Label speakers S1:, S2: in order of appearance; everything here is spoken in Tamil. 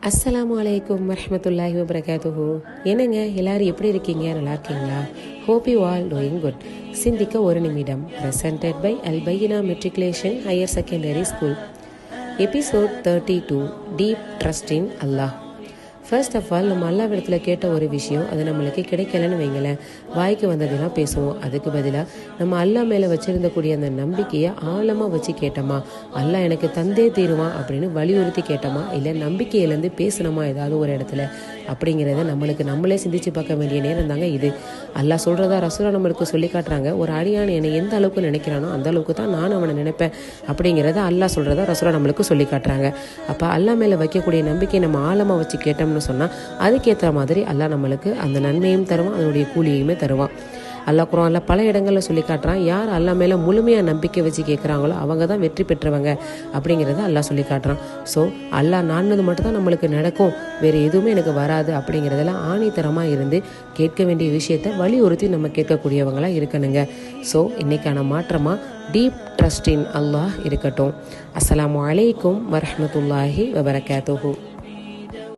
S1: அஸ்ஸலாமு அலைக்கும் வரஹ்மத்துல்லாஹி வபரகாத்துஹு. என்னங்க எல்லாரும் எப்படி இருக்கீங்க? நல்லா இருக்கீங்களா? Hope you all doing good. சிந்திக்க ஒரு நிமிடம். பிரசன்டட் பை அல்பைனா matriculation higher secondary school. Episode 32, deep trust in Allah. First of all, நம்ம அல்லா இடத்துல கேட்ட ஒரு விஷயம் அது நம்மளுக்கு கிடைக்கலன்னு வைங்களேன், வாய்க்கு வந்ததெல்லாம் பேசுவோம். அதுக்கு பதிலாக நம்ம அல்லா மேலே வச்சுருந்தக்கூடிய அந்த நம்பிக்கையை ஆழமாக வச்சு கேட்டோமா, அல்லா எனக்கு தந்தே தீருவான் அப்படின்னு வலியுறுத்தி கேட்டோமா, இல்லை நம்பிக்கையிலேருந்து பேசணுமா ஏதாவது ஒரு இடத்துல அப்படிங்கிறத நம்மளே சிந்திச்சு பார்க்க வேண்டிய நேரம் தாங்க இது. அல்லா சொல்கிறதா ரசூலா நம்மளுக்கு சொல்லி காட்டுறாங்க. ஒரு அடியான் என்னை எந்த அளவுக்கு நினைக்கிறானோ அந்த அளவுக்கு தான் நான் அவனை நினைப்பேன் அப்படிங்கிறத அல்லா சொல்கிறதா ரசூலா நம்மளுக்கு சொல்லி காட்டுறாங்க. அப்போ அல்லா மேலே வைக்கக்கூடிய நம்பிக்கை நம்ம ஆழமாக வச்சு கேட்டோம்னு சொன்னால் அதுக்கேற்ற மாதிரி அல்லாஹ் நம்மளுக்கு அந்த நன்மையும் தருவான், அதனுடைய கூலியுமே தருவான். அல்லாஹ் குர்ஆன்ல பல இடங்களில் சொல்லி காட்டுறான், யார் அல்லாஹ் மேலே முழுமையாக நம்பிக்கை வச்சு கேட்குறாங்களோ அவங்க தான் வெற்றி பெற்றவங்க அப்படிங்கிறத அல்லாஹ் சொல்லி காட்டுறான். ஸோ அல்லாஹ் நானது மட்டும் தான் நம்மளுக்கு நடக்கும், வேறு எதுவுமே எனக்கு வராது அப்படிங்கிறதெல்லாம் ஆணித்தரமாக இருந்து கேட்க வேண்டிய விஷயத்தை வலியுறுத்தி நம்ம கேட்கக்கூடியவங்களாக இருக்கணுங்க. ஸோ இன்னைக்கான மாற்றமாக டீப் ட்ரஸ்ட் இன் அல்லாஹ் இருக்கட்டும். அஸ்ஸலாமு அலைக்கும் வரஹ்மத்துல்லாஹி வபரகாத்துஹு.